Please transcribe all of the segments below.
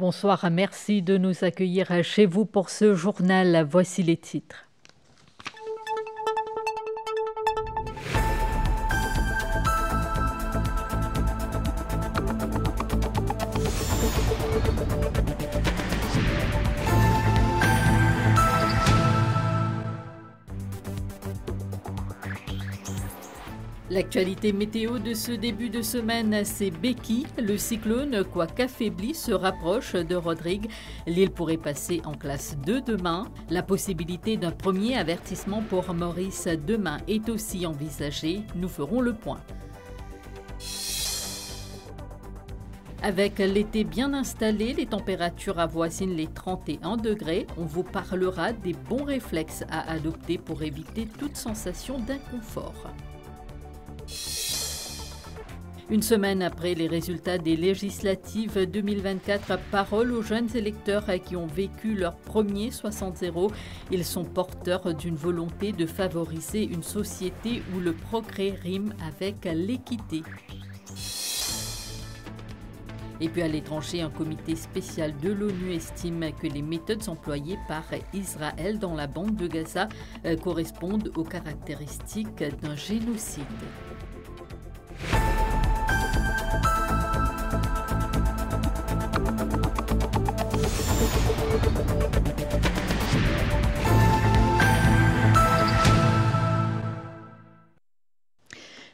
Bonsoir, merci de nous accueillir chez vous pour ce journal. Voici les titres. L'actualité météo de ce début de semaine, c'est Becky. Le cyclone, quoique affaibli, se rapproche de Rodrigue. L'île pourrait passer en classe 2 demain. La possibilité d'un premier avertissement pour Maurice demain est aussi envisagée. Nous ferons le point. Avec l'été bien installé, les températures avoisinent les 31 degrés. On vous parlera des bons réflexes à adopter pour éviter toute sensation d'inconfort. Une semaine après les résultats des législatives 2024, parole aux jeunes électeurs qui ont vécu leur premier 60-0. Ils sont porteurs d'une volonté de favoriser une société où le progrès rime avec l'équité. Et puis à l'étranger, un comité spécial de l'ONU estime que les méthodes employées par Israël dans la bande de Gaza correspondent aux caractéristiques d'un génocide.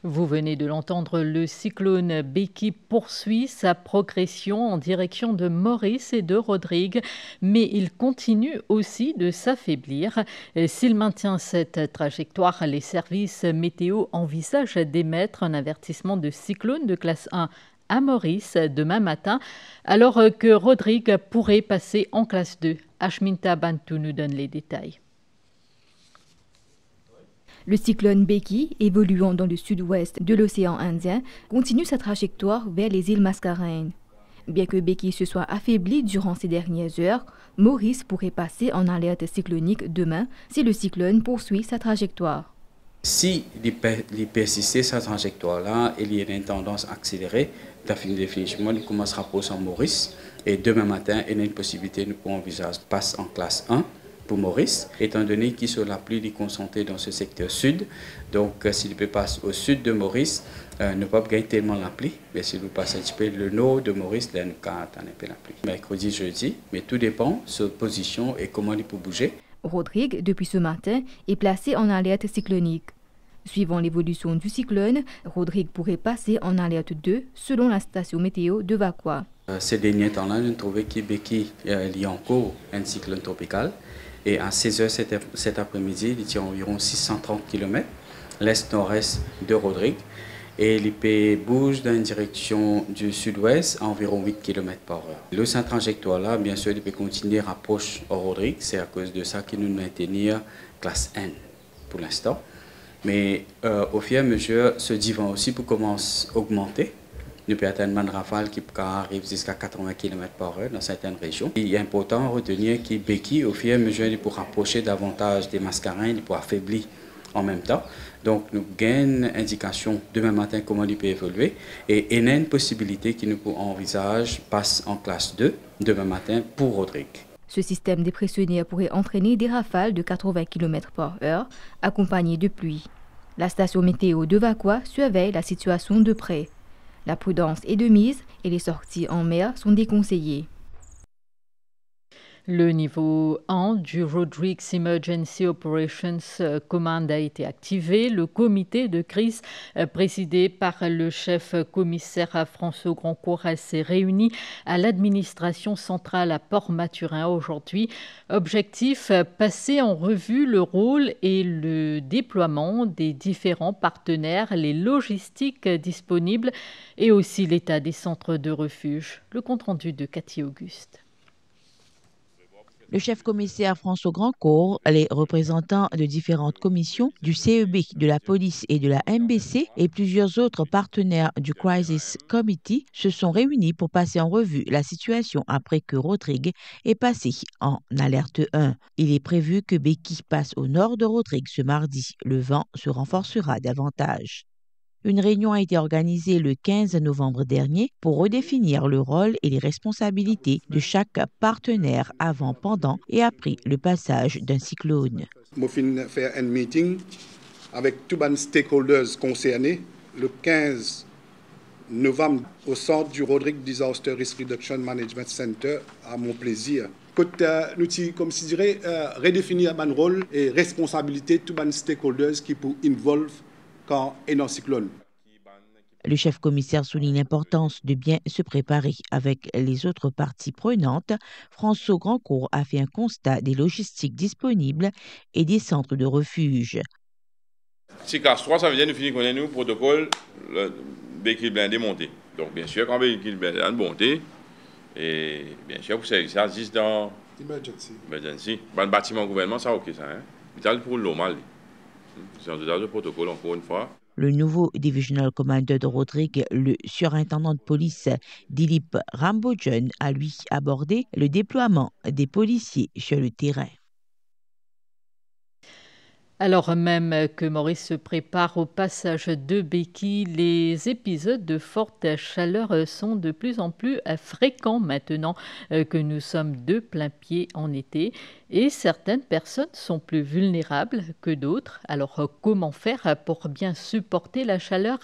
Vous venez de l'entendre, le cyclone Becky poursuit sa progression en direction de Maurice et de Rodrigue, mais il continue aussi de s'affaiblir. S'il maintient cette trajectoire, les services météo envisagent d'émettre un avertissement de cyclone de classe 1 à Maurice demain matin, alors que Rodrigue pourrait passer en classe 2. Ashminta Bantu nous donne les détails. Le cyclone Becky, évoluant dans le sud-ouest de l'océan Indien, continue sa trajectoire vers les îles Mascareignes. Bien que Becky se soit affaibli durant ces dernières heures, Maurice pourrait passer en alerte cyclonique demain si le cyclone poursuit sa trajectoire. Si il persiste sa trajectoire-là, il y a une tendance accélérée, définitivement, il commencera pour Saint Maurice. Et demain matin, il y a une possibilité, nous pouvons envisager passe en classe 1. Pour Maurice, étant donné qu'il sur la pluie est concentrée dans ce secteur sud. Donc, s'il peut passer au sud de Maurice, ne pas gagner tellement la pluie. Mais s'il vous passe un petit peu le nord de Maurice, là, nous attendons un peu la pluie. Mercredi, jeudi, mais tout dépend de sa position et comment il peut bouger. Rodrigue, depuis ce matin, est placé en alerte cyclonique. Suivant l'évolution du cyclone, Rodrigue pourrait passer en alerte 2 selon la station météo de Vakwa. Ces derniers temps-là, nous trouvons qu'il y a encore un cyclone tropical. Et à 16h cet après-midi, il tient environ 630 km l'est-nord-est de Rodrigue. Et l'IP bouge dans une direction du sud-ouest à environ 8 km par heure. Le cette trajectoire-là, bien sûr, il peut continuer rapproche au Rodrigue. C'est à cause de ça qu'il nous maintenir classe N pour l'instant. Mais au fur et à mesure, ce divan aussi peut commencer à augmenter. Nous pouvons atteindre une rafale qui arrive jusqu'à 80 km par heure dans certaines régions. Il est important de retenir que Becky, au fur et à mesure, il peut rapprocher davantage des Mascareignes, il peut affaiblir en même temps. Donc, nous gagnons une indication demain matin comment il peut évoluer. Et il y a une possibilité que nous pouvons envisager passe en classe 2 demain matin pour Rodrigue. Ce système dépressionnaire pourrait entraîner des rafales de 80 km par heure, accompagnées de pluie. La station météo de Vakwa surveille la situation de près. La prudence est de mise et les sorties en mer sont déconseillées. Le niveau 1 du Rodrigues Emergency Operations Command a été activé. Le comité de crise présidé par le chef commissaire François Grandcourt s'est réuni à l'administration centrale à Port-Maturin aujourd'hui. Objectif, passer en revue le rôle et le déploiement des différents partenaires, les logistiques disponibles et aussi l'état des centres de refuge. Le compte-rendu de Cathy Auguste. Le chef-commissaire François Grandcourt, les représentants de différentes commissions, du CEB, de la police et de la MBC et plusieurs autres partenaires du Crisis Committee se sont réunis pour passer en revue la situation après que Rodrigue est passé en alerte 1. Il est prévu que Becky passe au nord de Rodrigue ce mardi. Le vent se renforcera davantage. Une réunion a été organisée le 15 novembre dernier pour redéfinir le rôle et les responsabilités de chaque partenaire avant, pendant et après le passage d'un cyclone. Nous avons fait un meeting avec tous les stakeholders concernés le 15 novembre au centre du Rodrigue Disaster Risk Reduction Management Center à Montplaisir. Nous comme je dirais, redéfinir le rôle et responsabilité de tous les stakeholders qui peuvent involver quand il y a un cyclone. Le chef commissaire souligne l'importance de bien se préparer avec les autres parties prenantes. François Grandcourt a fait un constat des logistiques disponibles et des centres de refuge. Si classe 3, ça veut dire que nous finissons avec nous protocole le véhicule blindé monté. Donc bien sûr, quand le véhicule blindé est monté, et bien sûr, vous savez, ça existe dans emergency. Dans le bâtiment gouvernement, ça ok ça. Hein? C'est pour l'eau mal. C'est un total de protocole encore une fois. Le nouveau Divisional Commander de Rodrigue, le surintendant de police Dilip Rambojan, a lui abordé le déploiement des policiers sur le terrain. Alors même que Maurice se prépare au passage de Becky, les épisodes de forte chaleur sont de plus en plus fréquents maintenant que nous sommes de plein pied en été et certaines personnes sont plus vulnérables que d'autres. Alors comment faire pour bien supporter la chaleur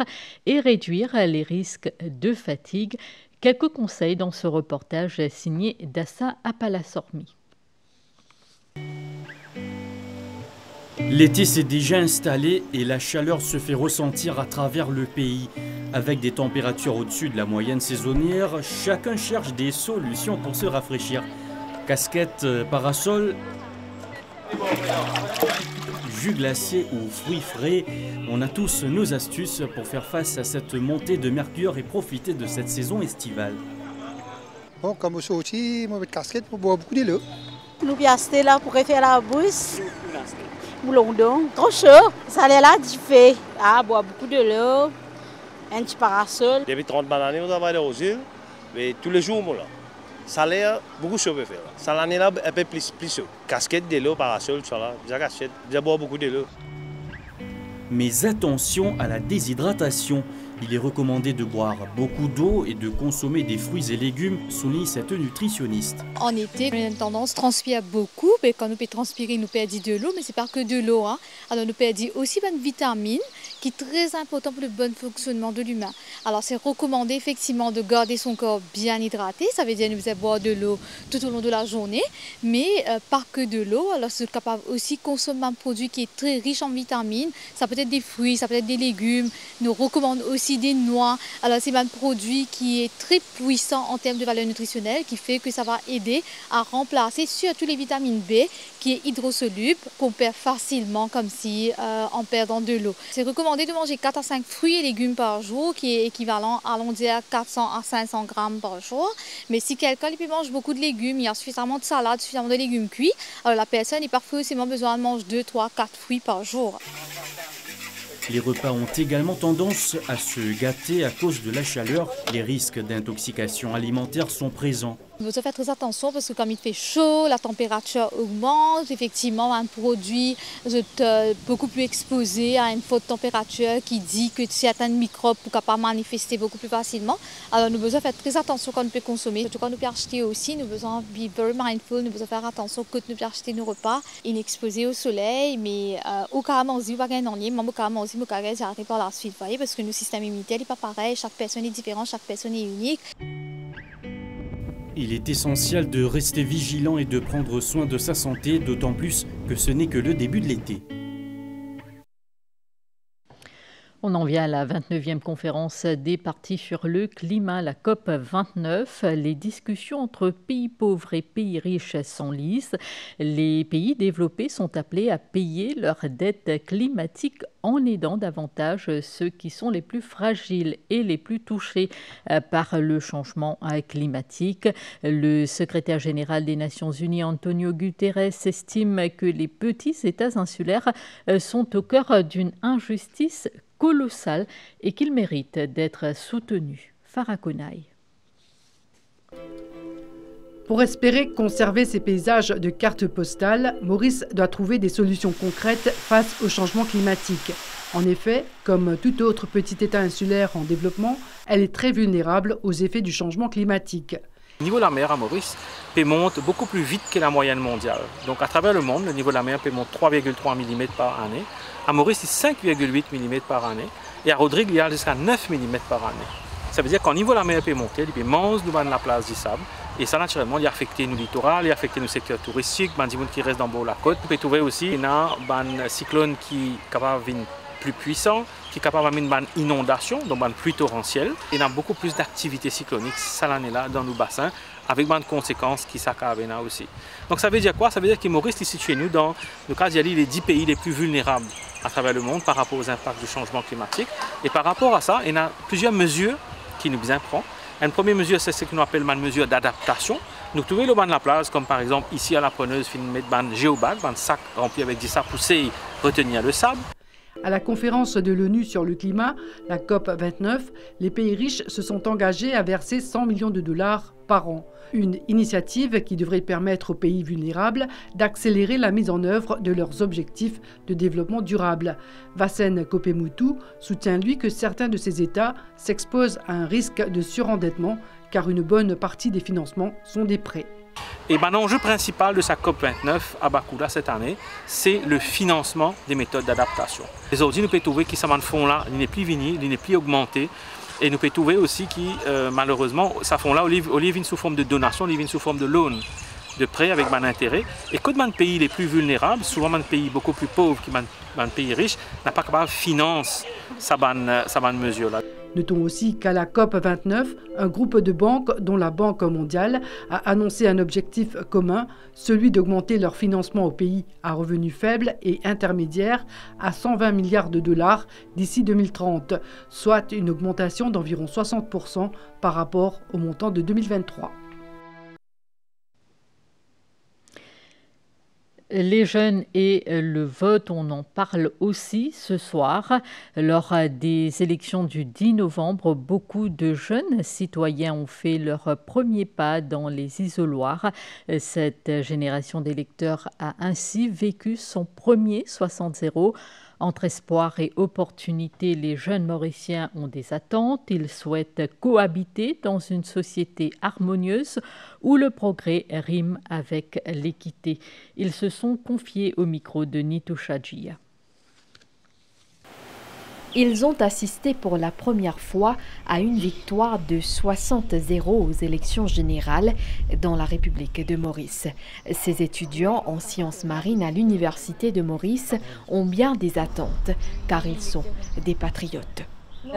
et réduire les risques de fatigue? Quelques conseils dans ce reportage signé Dassa Apalasormi. L'été s'est déjà installé et la chaleur se fait ressentir à travers le pays. Avec des températures au-dessus de la moyenne saisonnière, chacun cherche des solutions pour se rafraîchir. Casquette, parasol, jus glacé ou fruits frais, on a tous nos astuces pour faire face à cette montée de mercure et profiter de cette saison estivale. Bon, comme je suis moi avec casquette pour boire beaucoup d'eau. Nous pions là pour faire la bouche. Boulon trop chaud, ça allait là, du fait. Ah, boire beaucoup de l'eau, un petit parasol. Depuis 30 années, on travaille aux îles, mais tous les jours, moi là. Ça a l'air beaucoup chaud à faire. Ça l'année là, un peu plus chaud. Casquette de l'eau, parasol, ça là, déjà casquette, déjà boire beaucoup de l'eau. Mais attention à la déshydratation. Il est recommandé de boire beaucoup d'eau et de consommer des fruits et légumes, souligne cette nutritionniste. En été, on a une tendance à transpirer beaucoup. Et quand nous pouvons transpirer, nous perdons de l'eau, mais ce n'est pas que de l'eau. Hein. Alors nous perdons aussi une vitamine qui est très important pour le bon fonctionnement de l'humain. Alors c'est recommandé effectivement de garder son corps bien hydraté. Ça veut dire que nous devons boire de l'eau tout au long de la journée, mais pas que de l'eau. Alors c'est capable aussi de consommer un produit qui est très riche en vitamines. Ça peut être des fruits, ça peut être des légumes. Nous recommandons aussi des noix. Alors c'est un produit qui est très puissant en termes de valeur nutritionnelle, qui fait que ça va aider à remplacer surtout les vitamines B, qui est hydrosoluble, qu'on perd facilement comme si en perdant de l'eau. C'est recommandé de manger 4 à 5 fruits et légumes par jour, qui est équivalent à 400 à 500 grammes par jour. Mais si quelqu'un mange beaucoup de légumes, il y a suffisamment de salade, suffisamment de légumes cuits, alors la personne est parfois aussi besoin de manger 2, 3, 4 fruits par jour. Les repas ont également tendance à se gâter à cause de la chaleur. Les risques d'intoxication alimentaire sont présents. Il faut faire très attention parce que comme il fait chaud, la température augmente. Effectivement, un produit est beaucoup plus exposé à une faute température qui dit que certains microbes ne peuvent pas manifester beaucoup plus facilement. Alors nous devons faire très attention quand nous pouvons consommer. Surtout quand nous pouvons acheter aussi, nous devons be very mindful, nous devons faire attention quand nous pouvons acheter nos repas inexposés au soleil. Mais au carrément aussi, pas gain en ligne, même au carrément aussi, au carrément j'arrive par la suite, voyez, parce que nos systèmes immunitaires n'est pas pareil, chaque personne est différente, chaque personne est unique. Il est essentiel de rester vigilant et de prendre soin de sa santé, d'autant plus que ce n'est que le début de l'été. On en vient à la 29e conférence des parties sur le climat, la COP 29. Les discussions entre pays pauvres et pays riches s'enlisent. Les pays développés sont appelés à payer leurs dettes climatiques en aidant davantage ceux qui sont les plus fragiles et les plus touchés par le changement climatique. Le secrétaire général des Nations Unies, Antonio Guterres, estime que les petits États insulaires sont au cœur d'une injustice colossal et qu'il mérite d'être soutenu. Farah Konaï. Pour espérer conserver ces paysages de cartes postales, Maurice doit trouver des solutions concrètes face au changement climatique. En effet, comme tout autre petit État insulaire en développement, elle est très vulnérable aux effets du changement climatique. Le niveau de la mer à Maurice monte beaucoup plus vite que la moyenne mondiale. Donc à travers le monde, le niveau de la mer monte 3,3 mm par année. À Maurice, c'est 5,8 mm par année. Et à Rodrigue, il y a jusqu'à 9 mm par année. Ça veut dire qu'au niveau de la mer peut monter, il peut monter nous la place du sable. Et ça, naturellement, il a affecté nos littorales, il a affecté nos secteurs touristiques, des gens qui restent dans le la côte. On peut trouver aussi un cyclone qui est capable de plus puissant, qui est capable d'amener une inondation, donc une pluie torrentielle. Il y a beaucoup plus d'activités cycloniques cette année-là dans nos bassins, avec des conséquences qui s'accavent aussi. Donc ça veut dire quoi? Ça veut dire que Maurice est situé nous dans le cas d'y les 10 pays les plus vulnérables à travers le monde par rapport aux impacts du changement climatique. Et par rapport à ça, il y a plusieurs mesures qui nous bien prend. Une première mesure, c'est ce que nous appelons une mesure d'adaptation. Nous trouvons le banc de la plage, comme par exemple ici à la Preneuse, nous mettons un géobag, un sac rempli avec des sacs poussés retenir le sable. À la conférence de l'ONU sur le climat, la COP29, les pays riches se sont engagés à verser 100 millions de dollars par an. Une initiative qui devrait permettre aux pays vulnérables d'accélérer la mise en œuvre de leurs objectifs de développement durable. Vassen Kopemutu soutient lui que certains de ces États s'exposent à un risque de surendettement car une bonne partie des financements sont des prêts. Et l'enjeu principal de sa COP29 à Bakoula cette année, c'est le financement des méthodes d'adaptation. Aujourd'hui, nous pouvons trouver que ce fonds-là n'est plus venu, il n'est plus augmenté. Et nous pouvons trouver aussi que malheureusement, ce fonds-là, il vient sous forme de donation, il vient sous forme de loan, de prêt avec un intérêt. Et que dans les pays les plus vulnérables, souvent dans les pays beaucoup plus pauvres que dans les pays riches, n'a pas capable de financer cette mesure-là. Notons aussi qu'à la COP29, un groupe de banques, dont la Banque mondiale, a annoncé un objectif commun, celui d'augmenter leur financement aux pays à revenus faibles et intermédiaires à 120 milliards de dollars d'ici 2030, soit une augmentation d'environ 60% par rapport au montant de 2023. Les jeunes et le vote, on en parle aussi ce soir. Lors des élections du 10 novembre, beaucoup de jeunes citoyens ont fait leur premier pas dans les isoloirs. Cette génération d'électeurs a ainsi vécu son premier 60-0. Entre espoir et opportunité, les jeunes Mauriciens ont des attentes. Ils souhaitent cohabiter dans une société harmonieuse où le progrès rime avec l'équité. Ils se sont confiés au micro de Nitoucha Djia. Ils ont assisté pour la première fois à une victoire de 60-0 aux élections générales dans la République de Maurice. Ces étudiants en sciences marines à l'Université de Maurice ont bien des attentes, car ils sont des patriotes.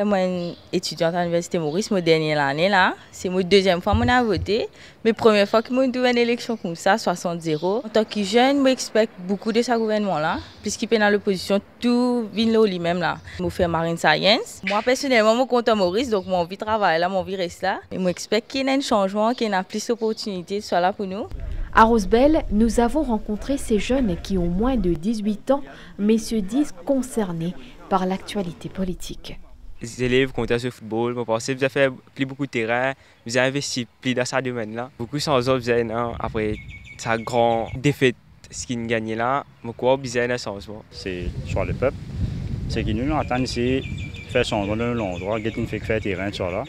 Moi, je suis étudiante à l'Université de Maurice, ma dernière année là. C'est ma deuxième fois que je voté. Mais première fois que je suis une élection comme ça, 60-0. En tant que jeune, je expecte beaucoup de ce gouvernement-là, puisqu'il est dans l'opposition, tout vient lui-même là. Je fais Marine Science. Moi, personnellement, je suis content Maurice, donc mon vie travaille là, mon vie reste là. Et je expecte qu'il y ait un changement, qu'il y ait plus d'opportunités, soit là pour nous. À Rosebel, nous avons rencontré ces jeunes qui ont moins de 18 ans, mais se disent concernés par l'actualité politique. Les élèves comptent sur le football, je pense que vous avez fait plus beaucoup de terrain, vous avez investi plus dans ce domaine-là. Beaucoup sans autres, après sa grande défaite, ce qui nous gagne là, je crois que vous avez un changement. C'est sur le peuple, c'est qui nous attendent ici, faire changement dans l'endroit, faire terrain sur là.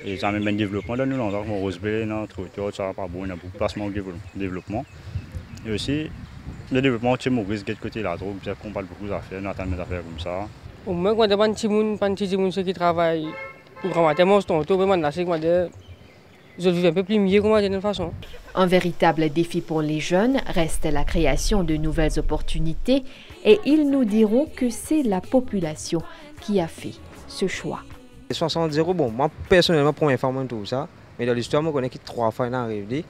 Et ça même un développement dans l'endroit, comme Rosebel, ça va pas bon, il y a beaucoup de placements de développement. Et aussi, le développement de Maurice, de côté là, on parle beaucoup d'affaires, nous attendons des affaires comme ça. Au moins, quand on qui travaillent vraiment, je vis un peu plus mieux que d'une façon. Un véritable défi pour les jeunes reste la création de nouvelles opportunités et ils nous diront que c'est la population qui a fait ce choix. 60-0, bon, moi personnellement, première fois, tout ça, mais dans l'histoire, je connais que 3 fois il arrive.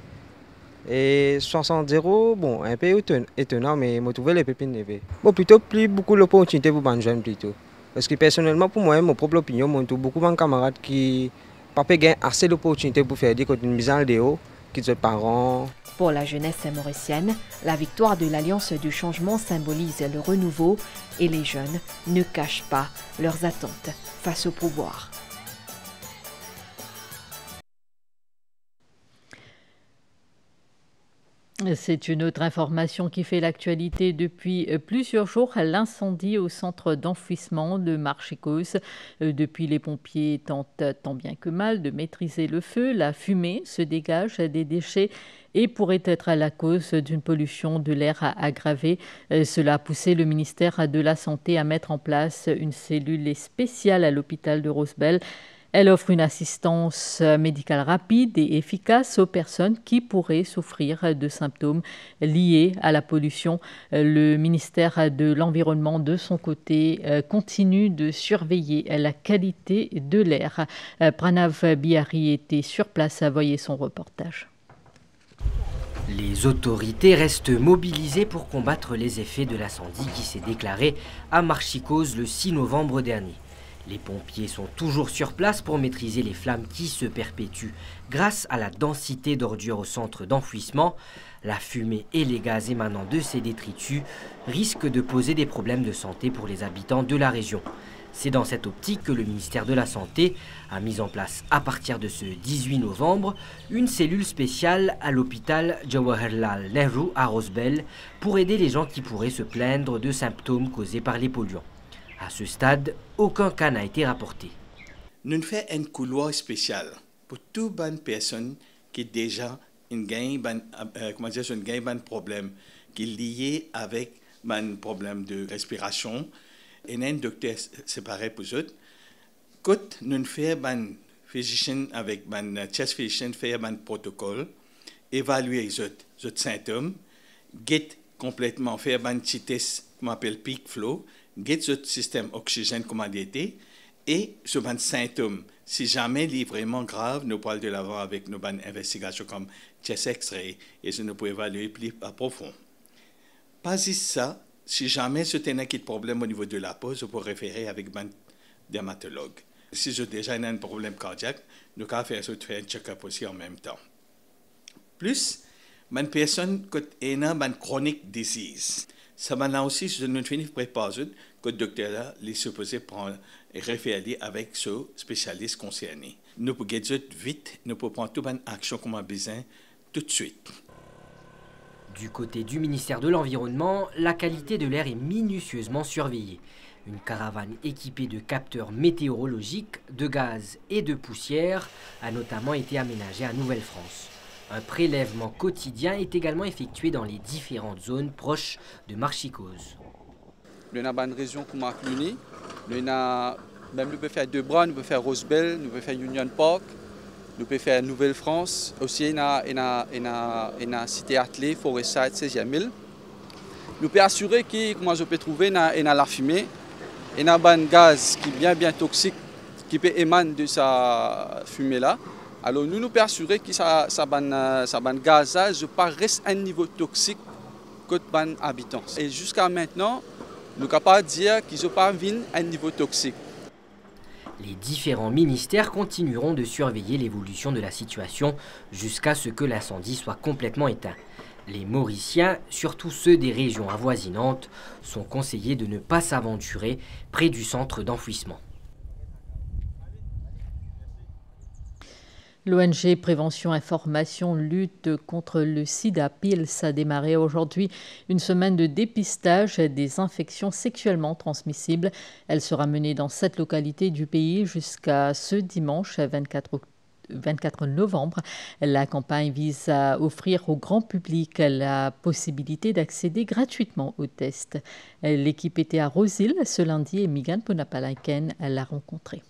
Et 60-0, bon, un peu étonnant, mais je trouve les pépines. Bon, plutôt plus beaucoup d'opportunités pour les jeunes plutôt. Parce que personnellement, pour moi, mon propre opinion, je trouve beaucoup de camarades qui n'ont pas assez d'opportunités pour faire des mise en vidéo, qui sont parents. Pour la jeunesse mauricienne, la victoire de l'Alliance du changement symbolise le renouveau et les jeunes ne cachent pas leurs attentes face au pouvoir. C'est une autre information qui fait l'actualité depuis plusieurs jours. L'incendie au centre d'enfouissement de Marchicos. Depuis, les pompiers tentent tant bien que mal de maîtriser le feu. La fumée se dégage des déchets et pourrait être à la cause d'une pollution de l'air aggravée. Cela a poussé le ministère de la Santé à mettre en place une cellule spéciale à l'hôpital de Rosebel. Elle offre une assistance médicale rapide et efficace aux personnes qui pourraient souffrir de symptômes liés à la pollution. Le ministère de l'Environnement, de son côté, continue de surveiller la qualité de l'air. Pranav Bihari était sur place à voyer son reportage. Les autorités restent mobilisées pour combattre les effets de l'incendie qui s'est déclaré à Marchicos le 6 novembre dernier. Les pompiers sont toujours sur place pour maîtriser les flammes qui se perpétuent. Grâce à la densité d'ordures au centre d'enfouissement, la fumée et les gaz émanant de ces détritus risquent de poser des problèmes de santé pour les habitants de la région. C'est dans cette optique que le ministère de la Santé a mis en place à partir de ce 18 novembre une cellule spéciale à l'hôpital Jawaharlal Nehru à Rosebel pour aider les gens qui pourraient se plaindre de symptômes causés par les polluants. À ce stade, aucun cas n'a été rapporté. Nous faisons un couloir spécial pour toutes les personnes qui déjà ont un problème qui est lié avec un problème de respiration. Et un docteur séparé pour eux. Quand nous faisons un physicien avec un chest physicien fait un protocole, évaluer les symptômes, get complètement faire un petit test qu'on appelle peak flow, get le système oxygène comme été et sur un symptôme. Si jamais il est vraiment grave, nous parlons de l'avant avec nos investigations comme chest X-ray et ça nous peut évaluer plus profond. Pas juste ça. Si jamais c'est un problème au niveau de la peau, je peux référer avec un dermatologue. Si j'ai déjà un problème cardiaque, nous pouvons faire un check-up aussi en même temps. Plus, une personne qui a une chronique disease, ça va aussi, je nous finis de préparer que le docteur est supposé prendre et référer avec ce spécialiste concerné. Nous pouvons guérir vite, nous pouvons prendre toute une action qu'on a besoin tout de suite. Du côté du ministère de l'Environnement, la qualité de l'air est minutieusement surveillée. Une caravane équipée de capteurs météorologiques, de gaz et de poussière a notamment été aménagée à Nouvelle-France. Un prélèvement quotidien est également effectué dans les différentes zones proches de Marchicos. Nous avons une région comme Cluny, nous pouvons faire Debra, nous pouvons faire Rosebel, nous pouvons faire Union Park. Nous pouvons faire Nouvelle-France, aussi une cité attelée, Forestside, 16e île. Nous pouvons assurer que, comment je peux trouver, la fumée, et un gaz qui est bien toxique, qui peut émaner de sa fumée-là. Alors nous pouvons assurer que ce gaz ne reste à un niveau toxique que les habitants. Et jusqu'à maintenant, nous sommes capables de dire qu'ils n'ont pas à un niveau toxique. Les différents ministères continueront de surveiller l'évolution de la situation jusqu'à ce que l'incendie soit complètement éteint. Les Mauriciens, surtout ceux des régions avoisinantes, sont conseillés de ne pas s'aventurer près du centre d'enfouissement. L'ONG Prévention Information Lutte contre le sida PILS a démarré aujourd'hui une semaine de dépistage des infections sexuellement transmissibles. Elle sera menée dans 7 localités du pays jusqu'à ce dimanche 24 novembre. La campagne vise à offrir au grand public la possibilité d'accéder gratuitement aux tests. L'équipe était à Rosil ce lundi et Migan Ponapalaken l'a rencontrée.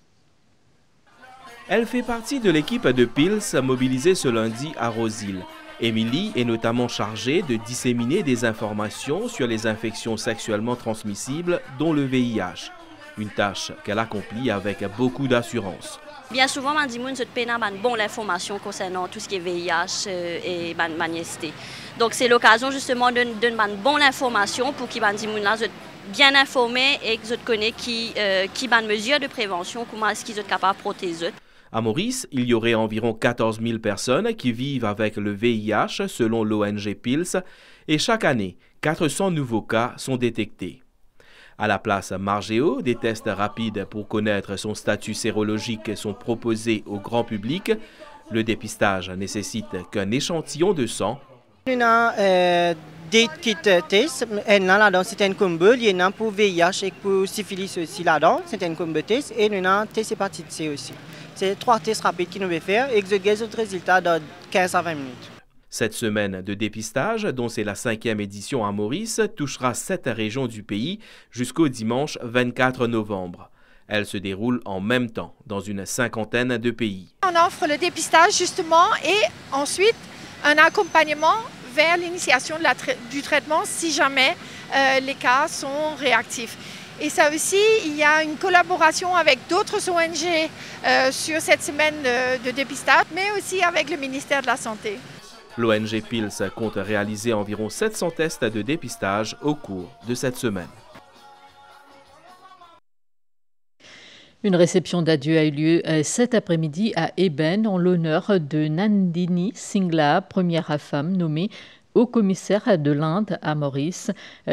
Elle fait partie de l'équipe de PILS mobilisée ce lundi à Rosil. Émilie est notamment chargée de disséminer des informations sur les infections sexuellement transmissibles, dont le VIH. Une tâche qu'elle accomplit avec beaucoup d'assurance. Bien souvent, on dit que je donne bonne information concernant tout ce qui est VIH et magnécité. Donc c'est l'occasion justement de donner bonne information pour qu'ils soient bien informés et qu'ils connaissent qui mesures de prévention, comment est-ce qu'ils sont capables de protéger. À Maurice, il y aurait environ 14 000 personnes qui vivent avec le VIH selon l'ONG PILS et chaque année, 400 nouveaux cas sont détectés. À la place Margéo, des tests rapides pour connaître son statut sérologique sont proposés au grand public. Le dépistage nécessite qu'un échantillon de sang On a des kits tests, là-dedans c'est un combo, il y en a pour VIH et pour syphilis aussi là-dedans, c'est un combo test, et on a un test hépatite C aussi. C'est 3 tests rapides qu'ils nous veulent faire et que les autres résultats dans 15 à 20 minutes. Cette semaine de dépistage, dont c'est la 5e édition à Maurice, touchera 7 régions du pays jusqu'au dimanche 24 novembre. Elle se déroule en même temps dans une 50aine de pays. On offre le dépistage justement et ensuite un accompagnement vers l'initiation du traitement si jamais les cas sont réactifs. Et ça aussi, il y a une collaboration avec d'autres ONG sur cette semaine de dépistage, mais aussi avec le ministère de la Santé. L'ONG PILS compte réaliser environ 700 tests de dépistage au cours de cette semaine. Une réception d'adieu a eu lieu cet après-midi à Eben en l'honneur de Nandini Singla, première femme nommée haut commissaire de l'Inde à Maurice.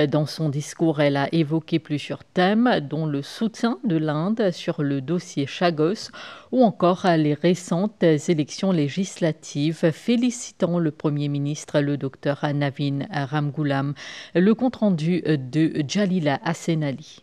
Dans son discours, elle a évoqué plusieurs thèmes, dont le soutien de l'Inde sur le dossier Chagos ou encore les récentes élections législatives, félicitant le Premier ministre, le docteur Navin Ramgoolam. Le compte-rendu de Jalila Hassenali.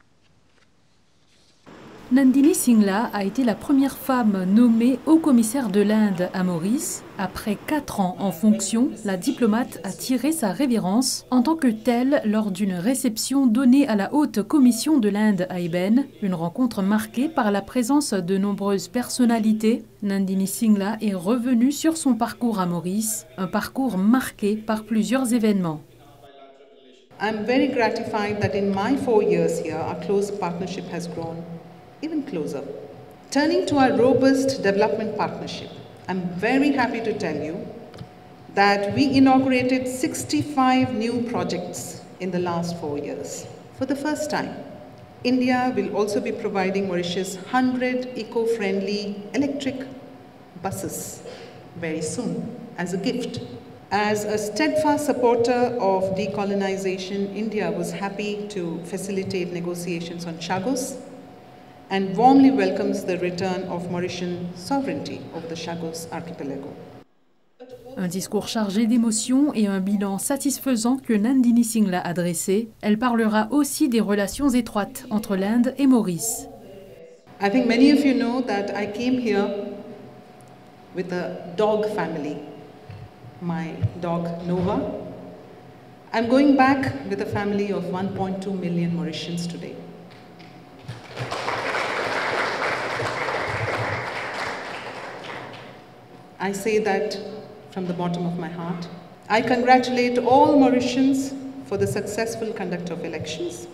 Nandini Singla a été la première femme nommée haut commissaire de l'Inde à Maurice. Après 4 ans en fonction, la diplomate a tiré sa révérence en tant que telle lors d'une réception donnée à la Haute Commission de l'Inde à Eben, une rencontre marquée par la présence de nombreuses personnalités. Nandini Singla est revenue sur son parcours à Maurice, un parcours marqué par plusieurs événements. I'm very gratified that in my 4 years here, our close partnership has grown even closer. Turning to our robust development partnership, I'm very happy to tell you that we inaugurated 65 new projects in the last 4 years. For the first time, India will also be providing Mauritius 100 eco-friendly electric buses very soon as a gift. As a steadfast supporter of decolonization, India was happy to facilitate negotiations on Chagos and warmly welcomes the return of Mauritian sovereignty over the Chagos archipelago. Un discours chargé d'émotions et un bilan satisfaisant que Nandini Singla a dressé. Elle parlera aussi des relations étroites entre l'Inde et Maurice. I think many of you know that I came here with a dog family. My dog Nova. I'm going back with a family of 1.2 million Mauritians today. I say that from the bottom of my heart. I congratulate all Mauritians for the successful conduct of elections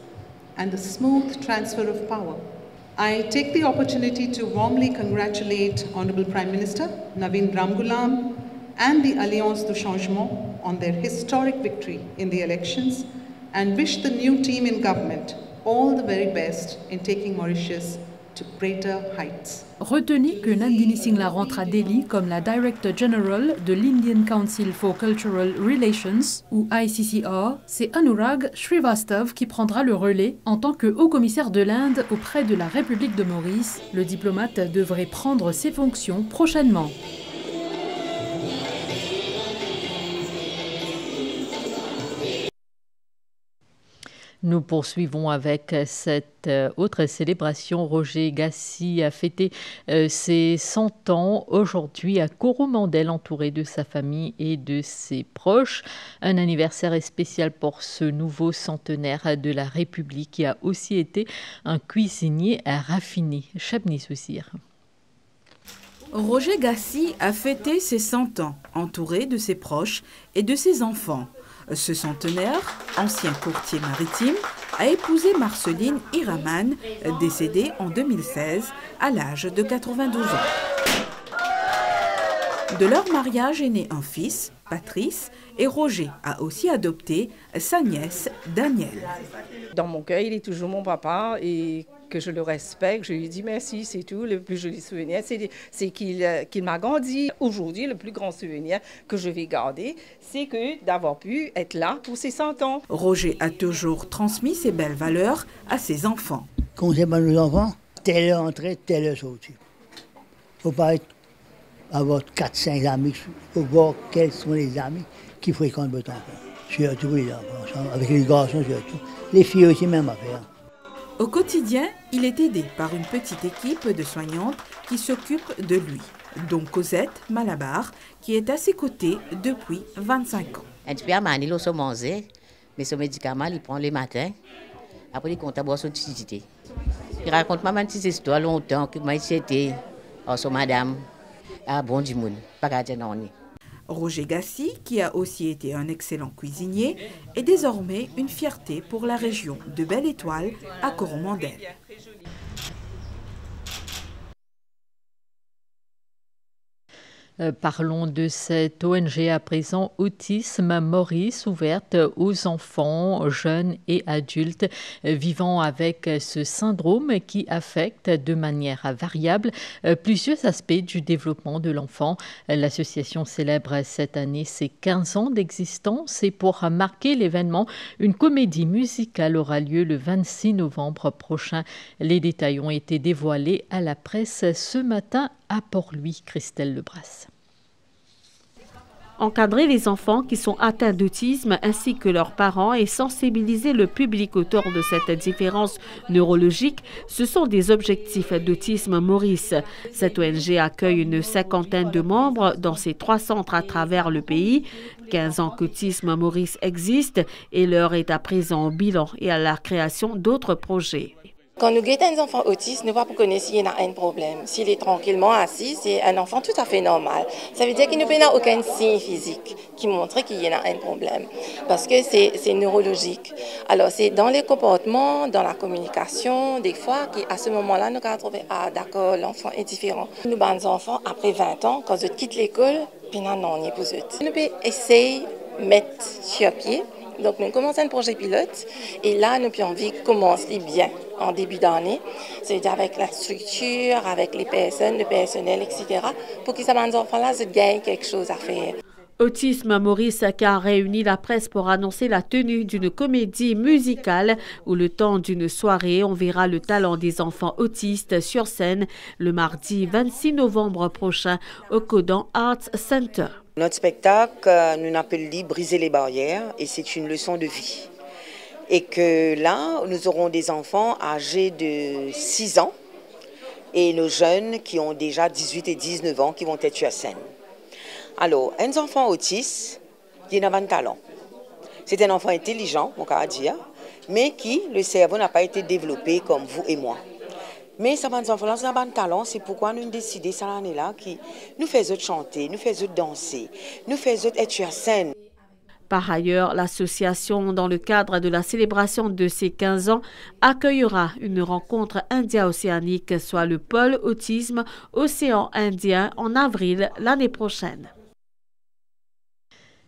and the smooth transfer of power. I take the opportunity to warmly congratulate Honorable Prime Minister Navin Ramgoolam and the Alliance du Changement on their historic victory in the elections and wish the new team in government all the very best in taking Mauritius to greater heights. Retenez que Nandini Singla rentre à Delhi comme la Director General de l'Indian Council for Cultural Relations, ou ICCR. C'est Anurag Srivastav qui prendra le relais en tant que haut-commissaire de l'Inde auprès de la République de Maurice. Le diplomate devrait prendre ses fonctions prochainement. Nous poursuivons avec cette autre célébration. Roger Gassi a fêté ses 100 ans aujourd'hui à Coromandel, entouré de sa famille et de ses proches. Un anniversaire spécial pour ce nouveau centenaire de la République qui a aussi été un cuisinier raffiné. Chabni Soussir. Roger Gassi a fêté ses 100 ans, entouré de ses proches et de ses enfants. Ce centenaire, ancien courtier maritime, a épousé Marceline Iraman, décédée en 2016 à l'âge de 92 ans. De leur mariage est né un fils, Patrice, et Roger a aussi adopté sa nièce, Danielle. Dans mon cœur, il est toujours mon papa et que je le respecte. Je lui dis merci, c'est tout. Le plus joli souvenir, c'est qu'il m'a grandi. Aujourd'hui, le plus grand souvenir que je vais garder, c'est d'avoir pu être là pour ses 100 ans. Roger a toujours transmis ses belles valeurs à ses enfants. Concernant nos enfants, telle entrée, telle sortie. Il ne faut pas avoir 4-5 amis. Il faut voir quels sont les amis qui fréquentent votre enfant. Surtout les enfants, avec les garçons surtout. Les filles aussi, même affaire. Au quotidien, il est aidé par une petite équipe de soignantes qui s'occupe de lui, dont Cosette Malabar, qui est à ses côtés depuis 25 ans. Un petit peu à Manille, il se mange, mais ce médicament, il prend le matin. Après, il compte à boire son utilité. Il raconte ma petite histoire longtemps que moi, c'était son madame. Ah bon du monde, pas qu'à dire non. Roger Gassi, qui a aussi été un excellent cuisinier, est désormais une fierté pour la région de Belle-Étoile à Coromandel. Parlons de cette ONG à présent, Autisme Maurice, ouverte aux enfants, jeunes et adultes vivant avec ce syndrome qui affecte de manière variable plusieurs aspects du développement de l'enfant. L'association célèbre cette année ses 15 ans d'existence et pour marquer l'événement, une comédie musicale aura lieu le 26 novembre prochain. Les détails ont été dévoilés à la presse ce matin à Port-Louis. Christelle Lebras. Encadrer les enfants qui sont atteints d'autisme ainsi que leurs parents et sensibiliser le public autour de cette différence neurologique, ce sont des objectifs d'Autisme Maurice. Cette ONG accueille une cinquantaine de membres dans ses 3 centres à travers le pays. 15 ans qu'Autisme Maurice existe et l'heure est à présent au bilan et à la création d'autres projets. Quand nous guettons un enfant autiste, nous ne voyons pas connaître s'il y a un problème. S'il est tranquillement assis, c'est un enfant tout à fait normal. Ça veut dire qu'il n'a aucun signe physique qui montre qu'il y a un problème. Parce que c'est neurologique. Alors, c'est dans les comportements, dans la communication, des fois, qu'à ce moment-là, nous allons trouver, ah d'accord, l'enfant est différent. Nous, les enfants, après 20 ans, quand ils quittent l'école, puis non, on y est pour eux. Nous pouvons essayer de mettre sur pied. Donc, nous commençons un projet pilote et là, nous avons envie de commencer bien en début d'année, c'est-à-dire avec la structure, avec les personnes, le personnel, etc., pour que ces enfants-là gagnent quelque chose à faire. Autisme Maurice qui a réuni la presse pour annoncer la tenue d'une comédie musicale où le temps d'une soirée, on verra le talent des enfants autistes sur scène le mardi 26 novembre prochain au Codan Arts Center. Notre spectacle, nous appelons Briser les barrières et c'est une leçon de vie. Et que là, nous aurons des enfants âgés de 6 ans et nos jeunes qui ont déjà 18 et 19 ans qui vont être sur scène. Alors, un enfant autiste, il a un talent. C'est un enfant intelligent, on va dire, mais qui, le cerveau n'a pas été développé comme vous et moi. Mais ça va nous enfants, ça un talent, c'est pourquoi nous décidons cette année-là qui nous faisons chanter, nous faisons danser, nous faisons être sur scène. Par ailleurs, l'association, dans le cadre de la célébration de ses 15 ans, accueillera une rencontre india-océanique, soit le pôle autisme océan Indien, en avril l'année prochaine.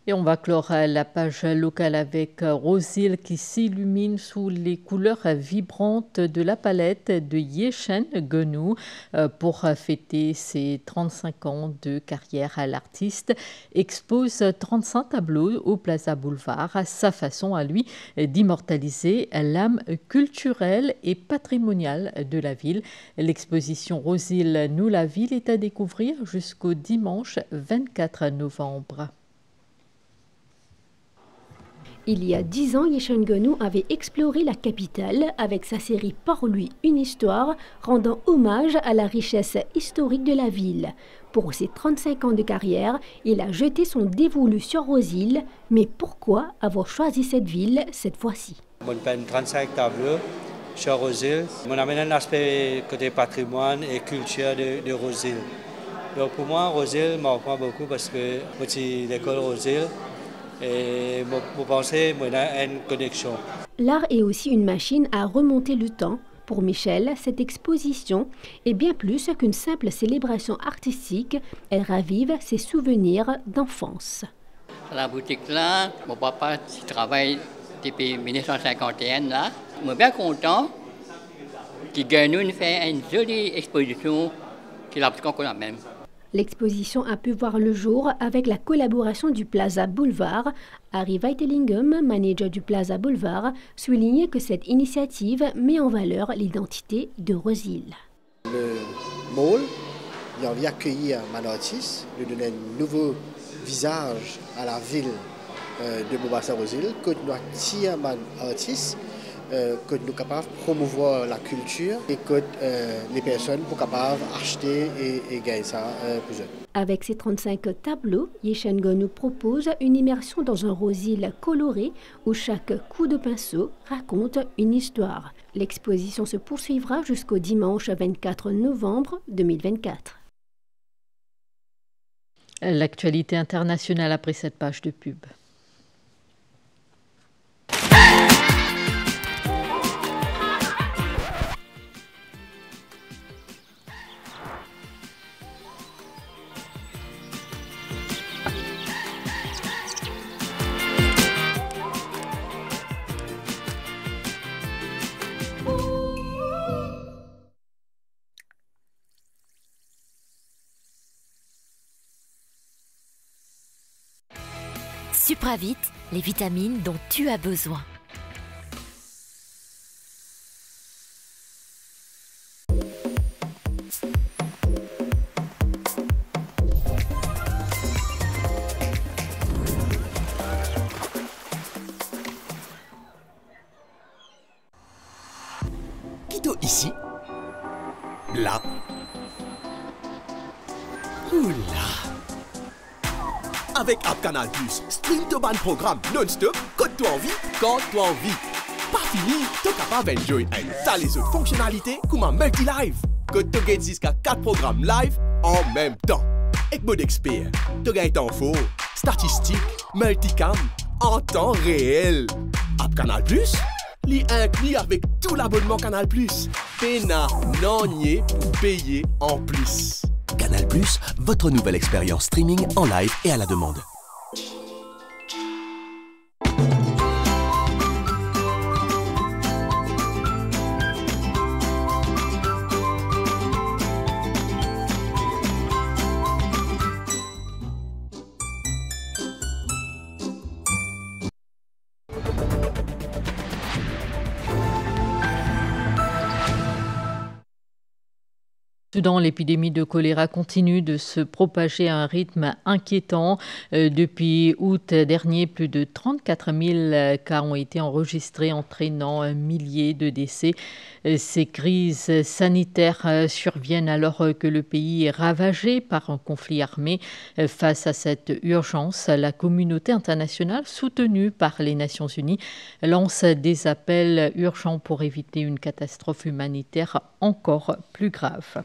Et on va clore la page locale avec Rosil qui s'illumine sous les couleurs vibrantes de la palette de Yeshen Genou pour fêter ses 35 ans de carrière. L'artiste expose 35 tableaux au Plaza Boulevard, à sa façon à lui d'immortaliser l'âme culturelle et patrimoniale de la ville. L'exposition Rosil Nous la ville est à découvrir jusqu'au dimanche 24 novembre. Il y a 10 ans, Yeshen Genou avait exploré la capitale avec sa série Par lui, une histoire, rendant hommage à la richesse historique de la ville. Pour ses 35 ans de carrière, il a jeté son dévolu sur Rosil. Mais pourquoi avoir choisi cette ville cette fois-ci? On peint 35 tableaux sur Rosil. On amène un aspect côté patrimoine et culture de Rosil. Donc pour moi, Rosil marque beaucoup parce que je suis l'école Rosil. Et vous pensez qu'il y a une connexion. L'art est aussi une machine à remonter le temps. Pour Michel, cette exposition est bien plus qu'une simple célébration artistique. Elle ravive ses souvenirs d'enfance. La boutique là, mon papa travaille depuis 1951 là. Je suis bien content qu'il nous fait une jolie exposition qu'il a qu'on a même. L'exposition a pu voir le jour avec la collaboration du Plaza Boulevard. Harry Weitelinghem, manager du Plaza Boulevard, soulignait que cette initiative met en valeur l'identité de Rosil. Le mall, il a envie d'accueillir un artiste, de donner un nouveau visage à la ville de Bobassa Rosil, que nous avons un artiste, que nous sommes capables de promouvoir la culture et que les personnes sont capables d'acheter et gagner ça plus eux. Avec ses 35 tableaux, Yeshengo nous propose une immersion dans un rosil coloré où chaque coup de pinceau raconte une histoire. L'exposition se poursuivra jusqu'au dimanche 24 novembre 2024. L'actualité internationale après cette page de pub. Supravit, les vitamines dont tu as besoin. Quito ici. Là. Oula. Avec App Canal+, stream ton ban programme non-stop, quand tu as envie, quand tu as envie. Pas fini, tu es capable d'enjoy t'as les autres fonctionnalités comme un multi-live. Que tu gagnes jusqu'à 4 programmes live en même temps. Avec mode expert, tu gagnes info, statistiques, multicam, en temps réel. App Canal+, li inclus avec tout l'abonnement Canal+. Pena non nier pour payer en plus. Canal+, votre nouvelle expérience streaming en live et à la demande. Soudan, l'épidémie de choléra continue de se propager à un rythme inquiétant. Depuis août dernier, plus de 34 000 cas ont été enregistrés, entraînant un millier de décès. Ces crises sanitaires surviennent alors que le pays est ravagé par un conflit armé. Face à cette urgence, la communauté internationale, soutenue par les Nations Unies, lance des appels urgents pour éviter une catastrophe humanitaire encore plus grave.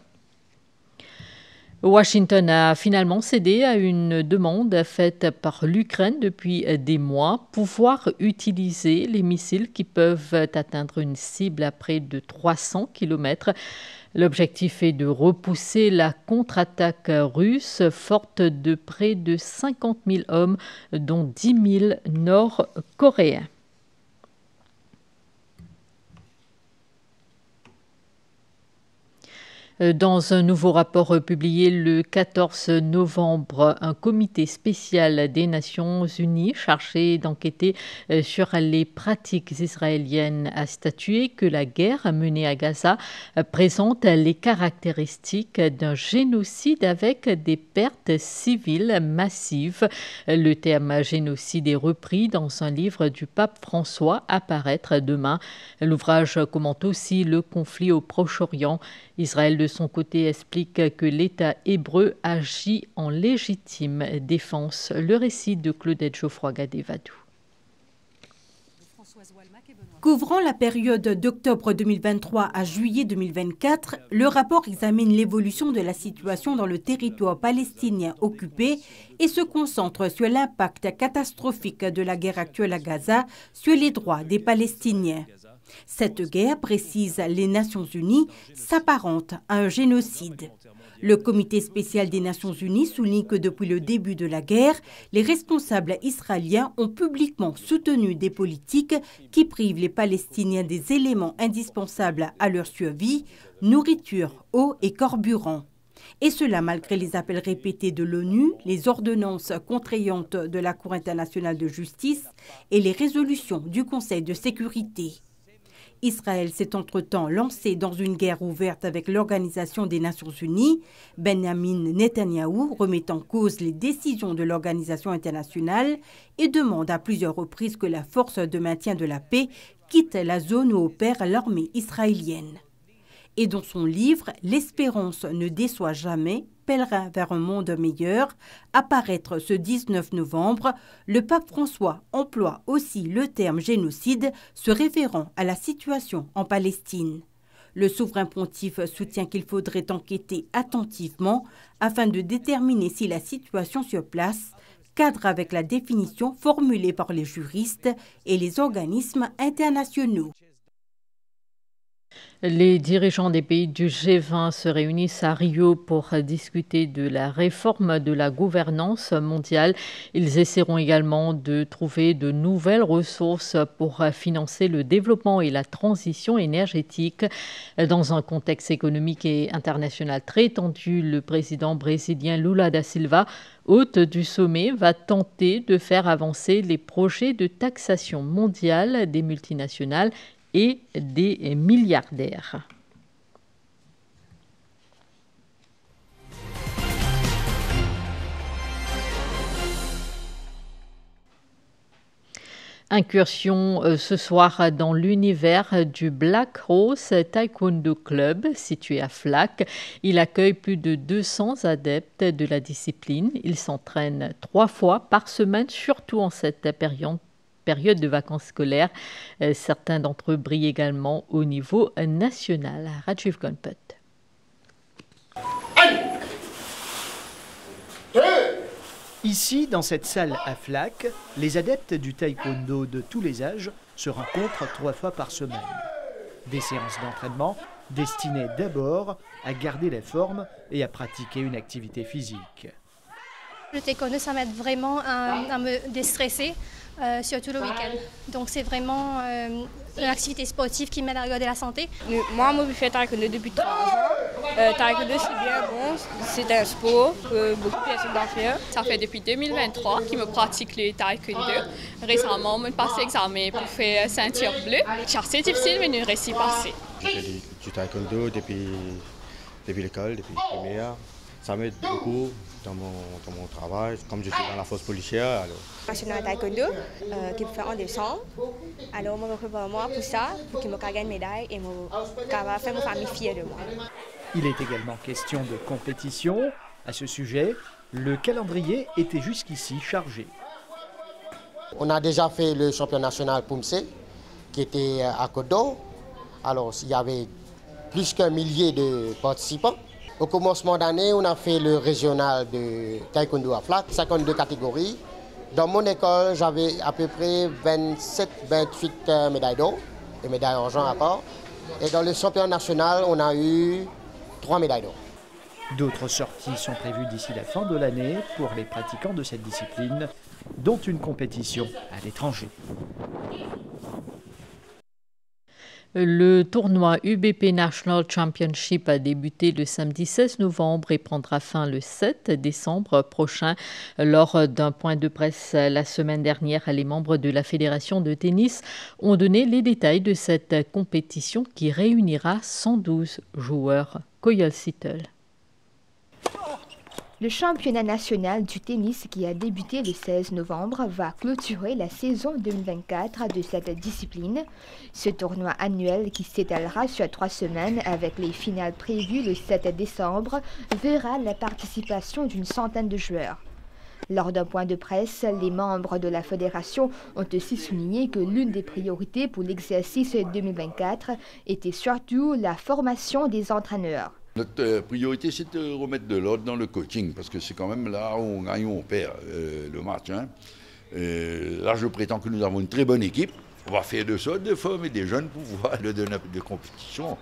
Washington a finalement cédé à une demande faite par l'Ukraine depuis des mois, pouvoir utiliser les missiles qui peuvent atteindre une cible à près de 300 km. L'objectif est de repousser la contre-attaque russe, forte de près de 50 000 hommes, dont 10 000 Nord-Coréens. Dans un nouveau rapport publié le 14 novembre, un comité spécial des Nations Unies chargé d'enquêter sur les pratiques israéliennes a statué que la guerre menée à Gaza présente les caractéristiques d'un génocide avec des pertes civiles massives. Le terme génocide est repris dans un livre du pape François à paraître demain. L'ouvrage commente aussi le conflit au Proche-Orient. Israël, de son côté, explique que l'État hébreu agit en légitime défense. Le récit de Claudette Geoffroy-Gadevadou. Couvrant la période d'octobre 2023 à juillet 2024, le rapport examine l'évolution de la situation dans le territoire palestinien occupé et se concentre sur l'impact catastrophique de la guerre actuelle à Gaza sur les droits des Palestiniens. Cette guerre, précisent les Nations Unies, s'apparente à un génocide. Le comité spécial des Nations Unies souligne que depuis le début de la guerre, les responsables israéliens ont publiquement soutenu des politiques qui privent les Palestiniens des éléments indispensables à leur survie, nourriture, eau et carburant. Et cela malgré les appels répétés de l'ONU, les ordonnances contraignantes de la Cour internationale de justice et les résolutions du Conseil de sécurité. Israël s'est entre-temps lancé dans une guerre ouverte avec l'Organisation des Nations Unies. Benjamin Netanyahou remet en cause les décisions de l'organisation internationale et demande à plusieurs reprises que la force de maintien de la paix quitte la zone où opère l'armée israélienne. Et dans son livre « L'espérance ne déçoit jamais, pèlerin vers un monde meilleur », à paraître ce 19 novembre, le pape François emploie aussi le terme génocide, se référant à la situation en Palestine. Le souverain pontife soutient qu'il faudrait enquêter attentivement afin de déterminer si la situation sur place cadre avec la définition formulée par les juristes et les organismes internationaux. Les dirigeants des pays du G20 se réunissent à Rio pour discuter de la réforme de la gouvernance mondiale. Ils essaieront également de trouver de nouvelles ressources pour financer le développement et la transition énergétique. Dans un contexte économique et international très tendu, le président brésilien Lula da Silva, hôte du sommet, va tenter de faire avancer les projets de taxation mondiale des multinationales et des milliardaires. Incursion ce soir dans l'univers du Black Rose Taekwondo Club situé à Flac. Il accueille plus de 200 adeptes de la discipline. Ils s'entraînent 3 fois par semaine, surtout en cette période de vacances scolaires. Certains d'entre eux brillent également au niveau national. Rajiv Gonput. Ici, dans cette salle à Flac, les adeptes du taekwondo de tous les âges se rencontrent 3 fois par semaine. Des séances d'entraînement destinées d'abord à garder la forme et à pratiquer une activité physique. Le taekwondo, ça m'aide vraiment à me déstresser, surtout le week-end. Donc c'est vraiment une activité sportive qui m'aide à regarder la santé. Moi, je fais taekwondo depuis 3 ans. Taekwondo, c'est bien bon, c'est un sport que beaucoup de personnes doivent faire. Ça fait depuis 2023 que je pratique le taekwondo. Récemment, je passe l'examen pour faire ceinture bleue. C'est assez difficile, mais je réussis à passer. Je fais du taekwondo depuis l'école, depuis la primaire. Ça m'aide beaucoup dans mon travail, comme je suis dans la force policière. Je suis dans le taekwondo qui peut faire en décembre. Alors, je me prépare pour ça, pour que je gagne une médaille et que je faire ma famille fière de moi. Il est également question de compétition. À ce sujet, le calendrier était jusqu'ici chargé. On a déjà fait le championnat national Pumse, qui était à Côte-d'Or. Alors, il y avait plus qu'1 millier de participants. Au commencement d'année, on a fait le régional de taekwondo à Flac, 52 catégories. Dans mon école, j'avais à peu près 27-28 médailles d'or et médailles d'argent à part. Et dans le championnat national, on a eu 3 médailles d'or. D'autres sorties sont prévues d'ici la fin de l'année pour les pratiquants de cette discipline, dont une compétition à l'étranger. Le tournoi UBP National Championship a débuté le samedi 16 novembre et prendra fin le 7 décembre prochain. Lors d'un point de presse la semaine dernière, les membres de la Fédération de tennis ont donné les détails de cette compétition qui réunira 112 joueurs. Coyol Sittle. Le championnat national du tennis qui a débuté le 16 novembre va clôturer la saison 2024 de cette discipline. Ce tournoi annuel qui s'étalera sur 3 semaines avec les finales prévues le 7 décembre verra la participation d'une centaine de joueurs. Lors d'un point de presse, les membres de la fédération ont aussi souligné que l'une des priorités pour l'exercice 2024 était surtout la formation des entraîneurs. Notre priorité, c'est de remettre de l'ordre dans le coaching, parce que c'est quand même là où on gagne ou on perd le match. Hein. Là, je prétends que nous avons une très bonne équipe. On va faire de sorte de former des jeunes pour pouvoir le donner de compétition.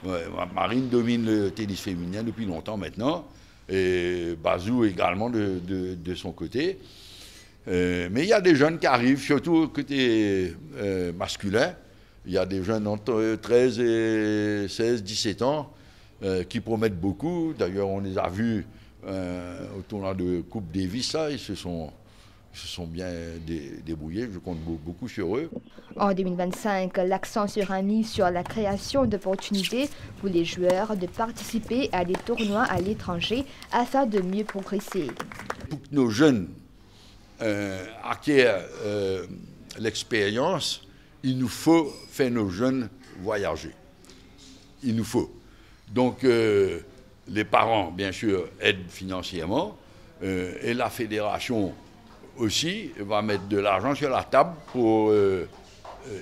Ouais, Marine domine le tennis féminin depuis longtemps maintenant, et Bazou également de son côté. Mais il y a des jeunes qui arrivent, surtout côté masculin. Il y a des jeunes entre 13 et 16, 17 ans, qui promettent beaucoup. D'ailleurs, on les a vus au tournoi de Coupe Davis, là, ils se sont Ils se sont bien débrouillés, je compte beaucoup sur eux. En 2025, l'accent sera mis sur la création d'opportunités pour les joueurs de participer à des tournois à l'étranger afin de mieux progresser. Pour que nos jeunes acquièrent l'expérience, il nous faut faire nos jeunes voyager. Il nous faut. Donc, les parents, bien sûr, aident financièrement et la fédération aussi va mettre de l'argent sur la table pour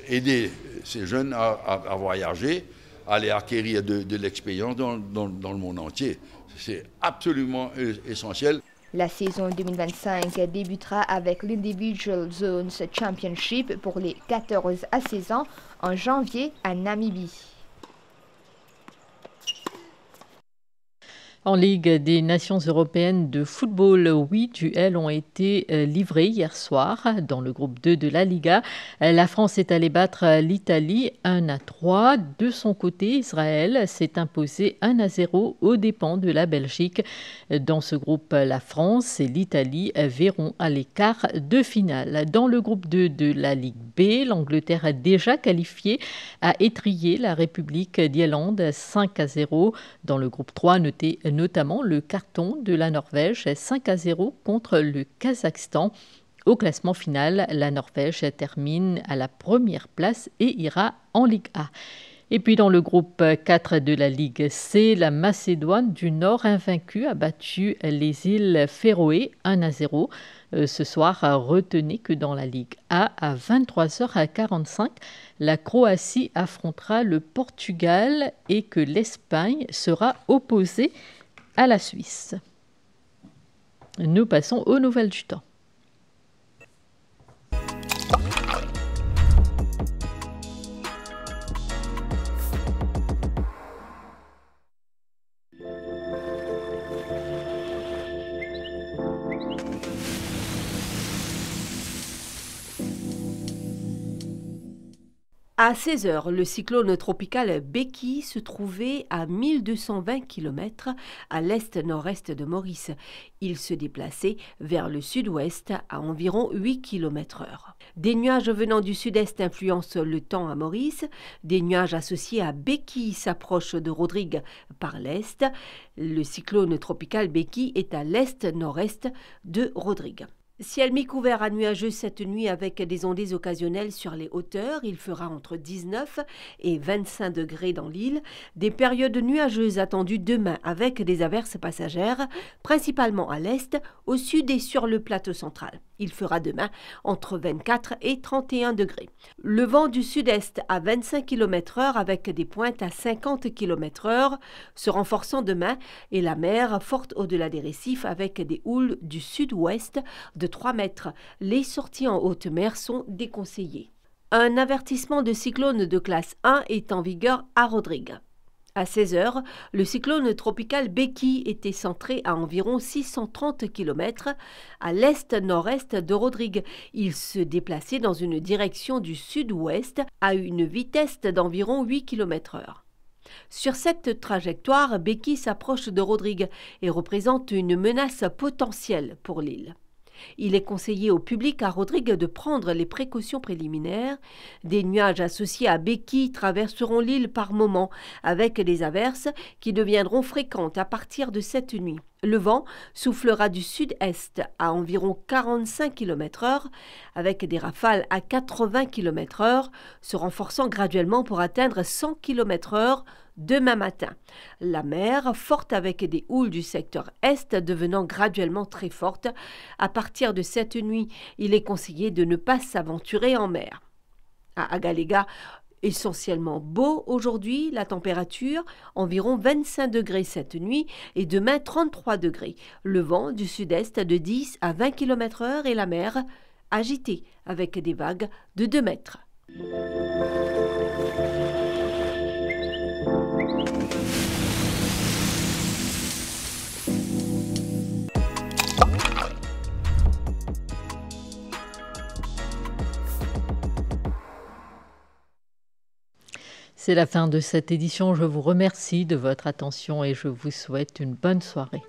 aider ces jeunes à voyager, à aller acquérir de l'expérience dans le monde entier. C'est absolument essentiel. La saison 2025 débutera avec l'Individual Zones Championship pour les 14 à 16 ans en janvier à Namibie. En Ligue des Nations européennes de football, 8 duels ont été livrés hier soir dans le groupe 2 de la Liga. La France est allée battre l'Italie 1-3. De son côté, Israël s'est imposé 1-0 aux dépens de la Belgique. Dans ce groupe, la France et l'Italie verront à l'écart de finale. Dans le groupe 2 de la Ligue B, l'Angleterre déjà qualifiée a étrillé la République d'Irlande 5-0. Dans le groupe 3, notez notamment le carton de la Norvège 5-0 contre le Kazakhstan. Au classement final, la Norvège termine à la première place et ira en Ligue A. Et puis dans le groupe 4 de la Ligue C, la Macédoine du Nord invaincue a battu les îles Féroé 1-0. Ce soir, retenez que dans la Ligue A, à 23h45, la Croatie affrontera le Portugal et que l'Espagne sera opposée à la Suisse. Nous passons aux nouvelles du temps. À 16h, le cyclone tropical Becky se trouvait à 1220 km à l'est-nord-est de Maurice. Il se déplaçait vers le sud-ouest à environ 8 km/h. Des nuages venant du sud-est influencent le temps à Maurice. Des nuages associés à Becky s'approchent de Rodrigue par l'est. Le cyclone tropical Becky est à l'est-nord-est de Rodrigue. Ciel mi-couvert à nuageux cette nuit avec des ondées occasionnelles sur les hauteurs. Il fera entre 19 et 25 degrés dans l'île. Des périodes nuageuses attendues demain avec des averses passagères, principalement à l'est, au sud et sur le plateau central. Il fera demain entre 24 et 31 degrés. Le vent du sud-est à 25 km/h avec des pointes à 50 km/h se renforçant demain et la mer forte au-delà des récifs avec des houles du sud-ouest de 3 mètres. Les sorties en haute mer sont déconseillées. Un avertissement de cyclone de classe 1 est en vigueur à Rodrigue. À 16h, le cyclone tropical Becky était centré à environ 630 km à l'est-nord-est de Rodrigue. Il se déplaçait dans une direction du sud-ouest à une vitesse d'environ 8 km/h. Sur cette trajectoire, Becky s'approche de Rodrigue et représente une menace potentielle pour l'île. Il est conseillé au public à Rodrigue de prendre les précautions préliminaires. Des nuages associés à Becky traverseront l'île par moments, avec des averses qui deviendront fréquentes à partir de cette nuit. Le vent soufflera du sud-est à environ 45 km/h, avec des rafales à 80 km/h, se renforçant graduellement pour atteindre 100 km/h demain matin. La mer, forte avec des houles du secteur est, devenant graduellement très forte. À partir de cette nuit, il est conseillé de ne pas s'aventurer en mer. À Agalega, essentiellement beau aujourd'hui, la température environ 25 degrés cette nuit et demain 33 degrés. Le vent du sud-est de 10 à 20 km/h et la mer agitée avec des vagues de 2 mètres. C'est la fin de cette édition. Je vous remercie de votre attention et je vous souhaite une bonne soirée.